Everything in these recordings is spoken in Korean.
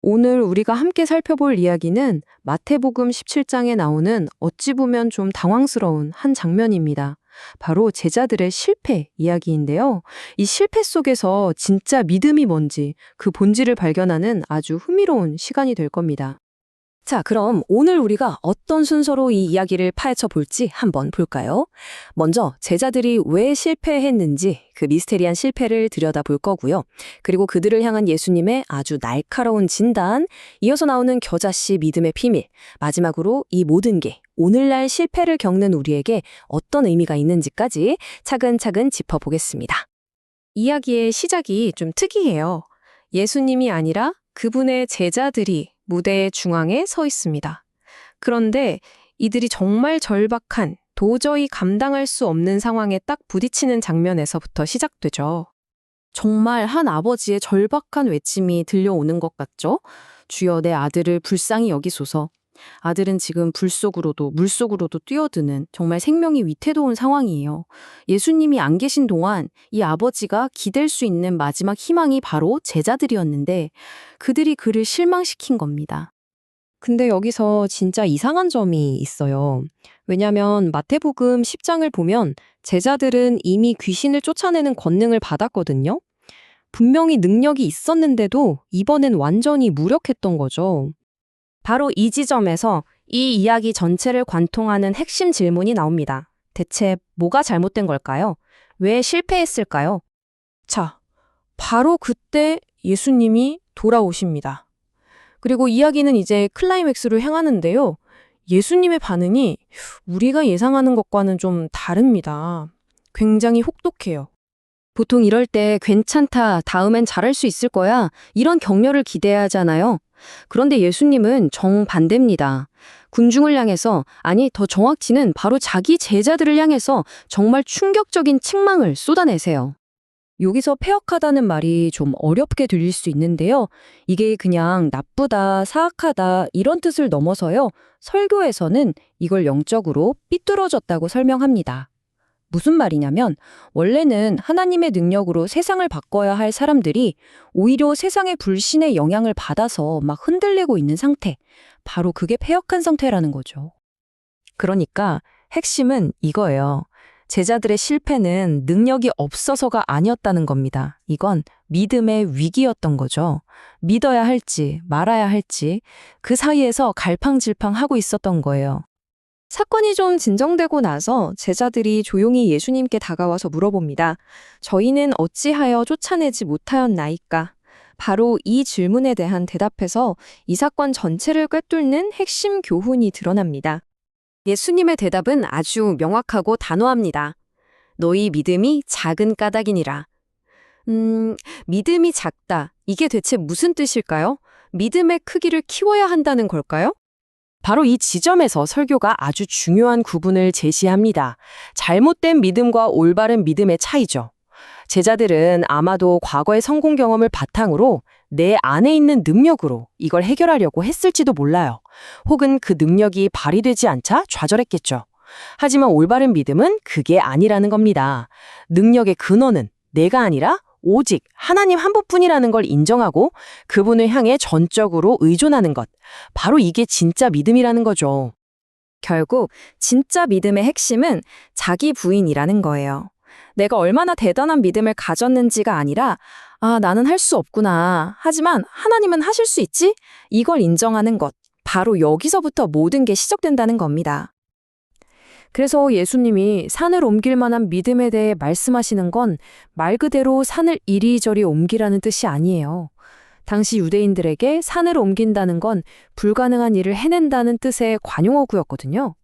오늘 우리가 함께 살펴볼 이야기는 마태복음 17장에 나오는 어찌 보면 좀 당황스러운 한 장면입니다. 바로 제자들의 실패 이야기인데요. 이 실패 속에서 진짜 믿음이 뭔지 그 본질을 발견하는 아주 흥미로운 시간이 될 겁니다. 자, 그럼 오늘 우리가 어떤 순서로 이 이야기를 파헤쳐 볼지 한번 볼까요? 먼저 제자들이 왜 실패했는지 그 미스테리한 실패를 들여다볼 거고요. 그리고 그들을 향한 예수님의 아주 날카로운 진단, 이어서 나오는 겨자씨 믿음의 비밀, 마지막으로 이 모든 게 오늘날 실패를 겪는 우리에게 어떤 의미가 있는지까지 차근차근 짚어보겠습니다. 이야기의 시작이 좀 특이해요. 예수님이 아니라 그분의 제자들이 무대의 중앙에 서 있습니다. 그런데 이들이 정말 절박한, 도저히 감당할 수 없는 상황에 딱 부딪히는 장면에서부터 시작되죠. 정말 한 아버지의 절박한 외침이 들려오는 것 같죠? 주여 내 아들을 불쌍히 여기소서. 아들은 지금 불 속으로도 물 속으로도 뛰어드는 정말 생명이 위태로운 상황이에요. 예수님이 안 계신 동안 이 아버지가 기댈 수 있는 마지막 희망이 바로 제자들이었는데 그들이 그를 실망시킨 겁니다. 근데 여기서 진짜 이상한 점이 있어요. 왜냐하면 마태복음 10장을 보면 제자들은 이미 귀신을 쫓아내는 권능을 받았거든요. 분명히 능력이 있었는데도 이번엔 완전히 무력했던 거죠. 바로 이 지점에서 이 이야기 전체를 관통하는 핵심 질문이 나옵니다. 대체 뭐가 잘못된 걸까요? 왜 실패했을까요? 자, 바로 그때 예수님이 돌아오십니다. 그리고 이야기는 이제 클라이맥스로 향하는데요. 예수님의 반응이 우리가 예상하는 것과는 좀 다릅니다. 굉장히 혹독해요. 보통 이럴 때 괜찮다, 다음엔 잘할 수 있을 거야, 이런 격려를 기대해야 하잖아요. 그런데 예수님은 정반대입니다. 군중을 향해서, 아니 더 정확히는 바로 자기 제자들을 향해서 정말 충격적인 책망을 쏟아내세요. 여기서 패역하다는 말이 좀 어렵게 들릴 수 있는데요. 이게 그냥 나쁘다, 사악하다 이런 뜻을 넘어서요. 설교에서는 이걸 영적으로 삐뚤어졌다고 설명합니다. 무슨 말이냐면 원래는 하나님의 능력으로 세상을 바꿔야 할 사람들이 오히려 세상의 불신의 영향을 받아서 막 흔들리고 있는 상태. 바로 그게 패역한 상태라는 거죠. 그러니까 핵심은 이거예요. 제자들의 실패는 능력이 없어서가 아니었다는 겁니다. 이건 믿음의 위기였던 거죠. 믿어야 할지 말아야 할지 그 사이에서 갈팡질팡하고 있었던 거예요. 사건이 좀 진정되고 나서 제자들이 조용히 예수님께 다가와서 물어봅니다. 저희는 어찌하여 쫓아내지 못하였나이까? 바로 이 질문에 대한 대답에서 이 사건 전체를 꿰뚫는 핵심 교훈이 드러납니다. 예수님의 대답은 아주 명확하고 단호합니다. 너희 믿음이 작은 까닭이니라. 믿음이 작다. 이게 대체 무슨 뜻일까요? 믿음의 크기를 키워야 한다는 걸까요? 바로 이 지점에서 설교가 아주 중요한 구분을 제시합니다. 잘못된 믿음과 올바른 믿음의 차이죠. 제자들은 아마도 과거의 성공 경험을 바탕으로 내 안에 있는 능력으로 이걸 해결하려고 했을지도 몰라요. 혹은 그 능력이 발휘되지 않자 좌절했겠죠. 하지만 올바른 믿음은 그게 아니라는 겁니다. 능력의 근원은 내가 아니라 오직 하나님 한 분뿐이라는 걸 인정하고 그분을 향해 전적으로 의존하는 것. 바로 이게 진짜 믿음이라는 거죠. 결국 진짜 믿음의 핵심은 자기 부인이라는 거예요. 내가 얼마나 대단한 믿음을 가졌는지가 아니라 나는 할 수 없구나. 하지만 하나님은 하실 수 있지? 이걸 인정하는 것. 바로 여기서부터 모든 게 시작된다는 겁니다. 그래서 예수님이 산을 옮길 만한 믿음에 대해 말씀하시는 건 말 그대로 산을 이리저리 옮기라는 뜻이 아니에요. 당시 유대인들에게 산을 옮긴다는 건 불가능한 일을 해낸다는 뜻의 관용어구였거든요.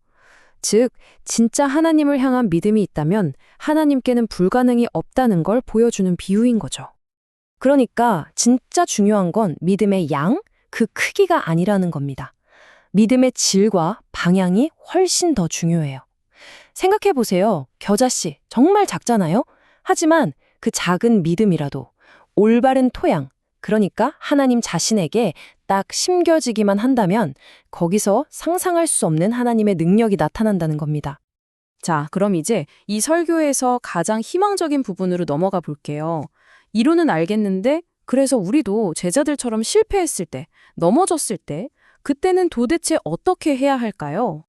즉, 진짜 하나님을 향한 믿음이 있다면 하나님께는 불가능이 없다는 걸 보여주는 비유인 거죠. 그러니까 진짜 중요한 건 믿음의 양, 그 크기가 아니라는 겁니다. 믿음의 질과 방향이 훨씬 더 중요해요. 생각해보세요. 겨자씨, 정말 작잖아요? 하지만 그 작은 믿음이라도 올바른 토양, 그러니까 하나님 자신에게 딱 심겨지기만 한다면 거기서 상상할 수 없는 하나님의 능력이 나타난다는 겁니다. 자, 그럼 이제 이 설교에서 가장 희망적인 부분으로 넘어가 볼게요. 이론은 알겠는데 그래서 우리도 제자들처럼 실패했을 때, 넘어졌을 때, 그때는 도대체 어떻게 해야 할까요?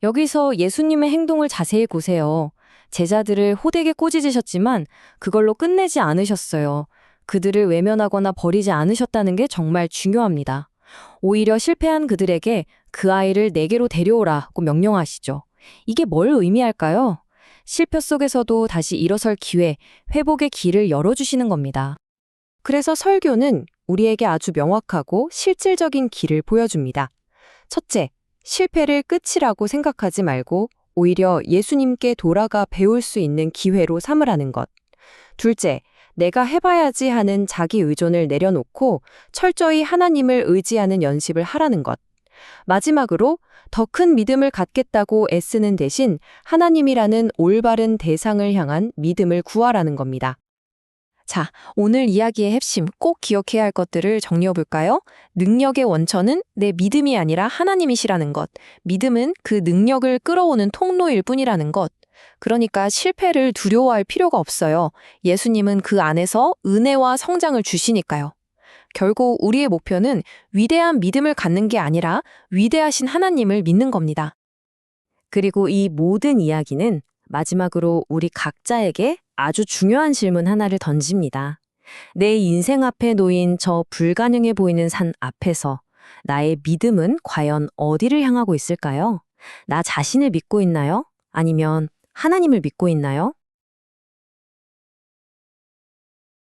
여기서 예수님의 행동을 자세히 보세요. 제자들을 호되게 꼬집으셨지만 그걸로 끝내지 않으셨어요. 그들을 외면하거나 버리지 않으셨다는 게 정말 중요합니다. 오히려 실패한 그들에게 그 아이를 내게로 데려오라고 명령하시죠. 이게 뭘 의미할까요? 실패 속에서도 다시 일어설 기회, 회복의 길을 열어주시는 겁니다. 그래서 설교는 우리에게 아주 명확하고 실질적인 길을 보여줍니다. 첫째, 실패를 끝이라고 생각하지 말고 오히려 예수님께 돌아가 배울 수 있는 기회로 삼으라는 것. 둘째, 내가 해봐야지 하는 자기 의존을 내려놓고 철저히 하나님을 의지하는 연습을 하라는 것. 마지막으로 더 큰 믿음을 갖겠다고 애쓰는 대신 하나님이라는 올바른 대상을 향한 믿음을 구하라는 겁니다. 자, 오늘 이야기의 핵심 꼭 기억해야 할 것들을 정리해 볼까요? 능력의 원천은 내 믿음이 아니라 하나님이시라는 것. 믿음은 그 능력을 끌어오는 통로일 뿐이라는 것. 그러니까 실패를 두려워할 필요가 없어요. 예수님은 그 안에서 은혜와 성장을 주시니까요. 결국 우리의 목표는 위대한 믿음을 갖는 게 아니라 위대하신 하나님을 믿는 겁니다. 그리고 이 모든 이야기는 마지막으로 우리 각자에게 아주 중요한 질문 하나를 던집니다. 내 인생 앞에 놓인 저 불가능해 보이는 산 앞에서 나의 믿음은 과연 어디를 향하고 있을까요? 나 자신을 믿고 있나요? 아니면 하나님을 믿고 있나요?